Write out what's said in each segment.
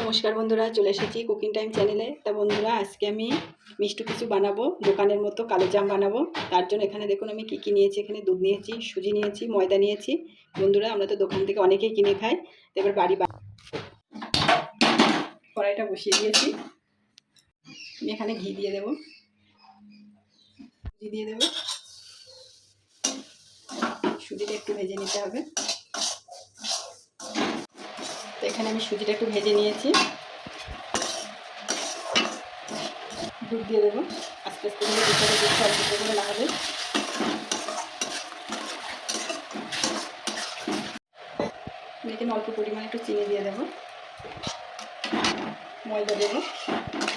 নমস্কার বন্ধুরা, চলে এসেছি কুকিং টাইম চ্যানেলে। তা বন্ধুরা, আজকে আমি মিষ্টি কিছু বানাবো, দোকানের মতো কালো জাম বানাবো। তার জন্য এখানে দেখুন আমি কী নিয়েছি। এখানে দুধ নিয়েছি, সুজি নিয়েছি, ময়দা নিয়েছি। বন্ধুরা, আমরা তো দোকান থেকে অনেকেই কিনে খাই। এবার বাড়ি কড়াইটা বসিয়ে দিয়েছি। আমি এখানে ঘি দিয়ে দেবো, ঘি দিয়ে দেবো। সুজিটা একটু ভেজে নিতে হবে। তো এখানে আমি সুজিটা একটু ভেজে নিয়েছি। দুধ দিয়ে দেবো আস্তে আস্তে করে, দুধটা অল্প করে লাগাবে। এখানে অল্প পরিমাণে একটু চিনি দিয়ে দেবো, ময়দা দেবো,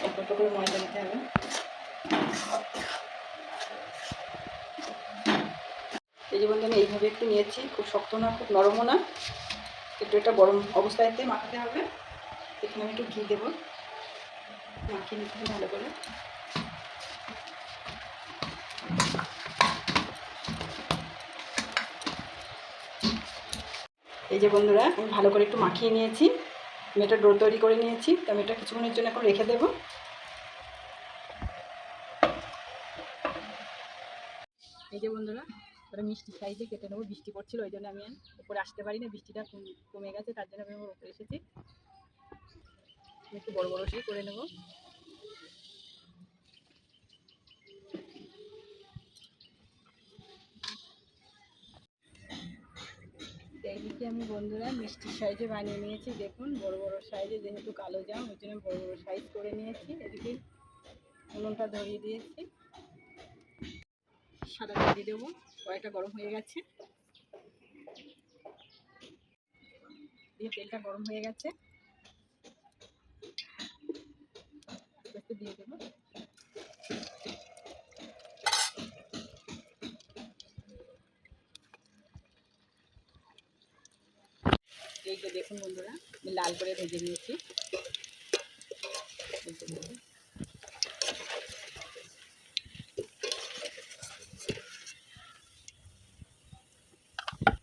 অল্প অল্প করে ময়দা দিতে হবে। এই যে বন্ধু, আমি এইভাবে একটু নিয়েছি, খুব শক্ত না খুব নরমও না, একটু এটা গরম অবস্থাতে মাখাতে হবে। এখানে আমি একটু ঘি দেবো, মাখিয়ে নিতে হবে ভালো করে। এই যে বন্ধুরা, আমি ভালো করে একটু মাখিয়ে নিয়েছি। আমি এটা ডো তৈরি করে নিয়েছি। তো আমি এটা কিছুক্ষণের জন্য এখন রেখে দেবো। এই যে বন্ধুরা, ওটা মিষ্টি সাইজে কেটে নেবো। বৃষ্টি পড়ছিল, ওই জন্য আমি উপরে আসতে পারি না, বৃষ্টিটা কমে গেছে, তার জন্য আমি উপরে এসেছি। একটু বড় বড় সেই করে নেবো। এইদিকে আমি বন্ধুরা মিষ্টি সাইজে বানিয়ে নিয়েছি। দেখুন, বড় বড় সাইজে, যেহেতু কালো জাম ওই জন্য বড় বড় সাইজ করে নিয়েছি। এদিকে উনুনটা ধরিয়ে দিয়েছি, সাদা দিয়ে দেবো। কড়াইটা গরম হয়ে গেছে, দিয়ে তেলটা গরম হয়ে গেছে, একটু দিয়ে দেবো। এই যে দেখুন বন্ধুরা, আমি লাল করে ভেজে নিয়েছি।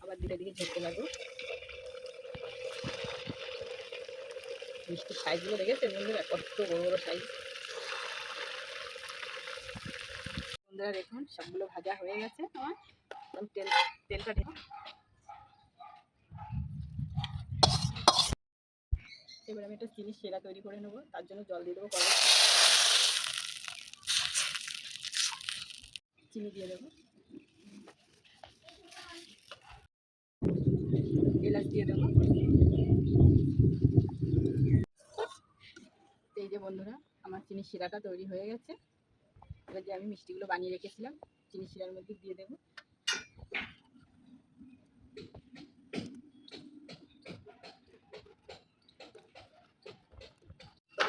আবার দুটো দিকে ঝরতে লাগবো। মিষ্টির সাইজগুলো দেখেছেন বন্ধুরা, কত বড় বড় সাইজ। বন্ধুরা দেখুন, সবগুলো ভাজা হয়ে গেছে আমার। তেলটা ঢেলে এবার আমি একটা চিনি সেরা তৈরি করে নেবো। তার জন্য জল দিয়ে দেবো কড়াই, চিনি দিয়ে দেবো, এলাচ দিয়ে দেবো। এই যে বন্ধুরা, আমার চিনি শিরাটা তৈরি হয়ে গেছে। এবার যে আমি মিষ্টিগুলো বানিয়ে রেখেছিলাম চিনি শিরার মধ্যে দিয়ে দেবো।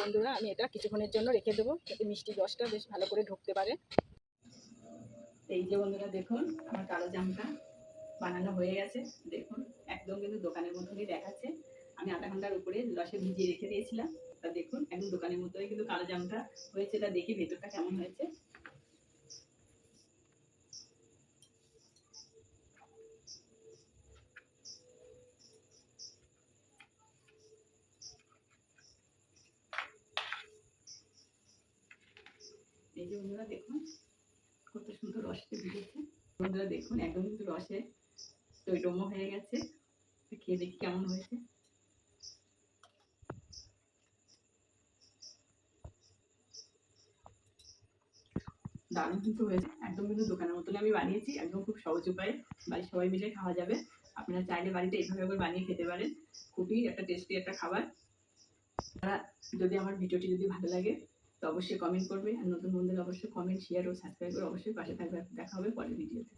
বন্ধুরা, আমি এটা কিছুক্ষণের জন্য রেখে দেবো, যাতে মিষ্টি রসটা বেশ ভালো করে ঢুকতে পারে। এই যে বন্ধুরা দেখুন, আমার কালো জামটা বানানো হয়ে গেছে। দেখুন, একদম কিন্তু দোকানের মতনই দেখাচ্ছে। আমি আধা ঘন্টার উপরে রসে ভিজিয়ে রেখে দিয়েছিলাম। তা দেখুন, একদম দোকানের মতোই কিন্তু কালো জামটা হয়েছে। তা দেখি ভেতরটা কেমন হয়েছে। এই যে বন্ধুরা দেখুন, কত সুন্দর রসে ভিজেছে। বন্ধুরা দেখুন, একদম কিন্তু রসে টইটম্য হয়ে গেছে। খেয়ে দেখি কেমন হয়েছে। দারুণ কিন্তু হয়েছে, একদম কিন্তু দোকানের মতন আমি বানিয়েছি। একদম খুব সহজ উপায়ে বাড়ির সবাই মিলে খাওয়া যাবে। আপনারা চাইলে বাড়িতে এইভাবে করে বানিয়ে খেতে পারেন। খুবই একটা টেস্টি একটা খাবার। যদি আমার ভিডিওটি যদি ভালো লাগে তো অবশ্যই কমেন্ট করবে, আর নতুন বন্ধুরা অবশ্যই কমেন্ট, শেয়ার ও সাবস্ক্রাইব করে অবশ্যই পাশে থাকবে। দেখা হবে পরের ভিডিওতে।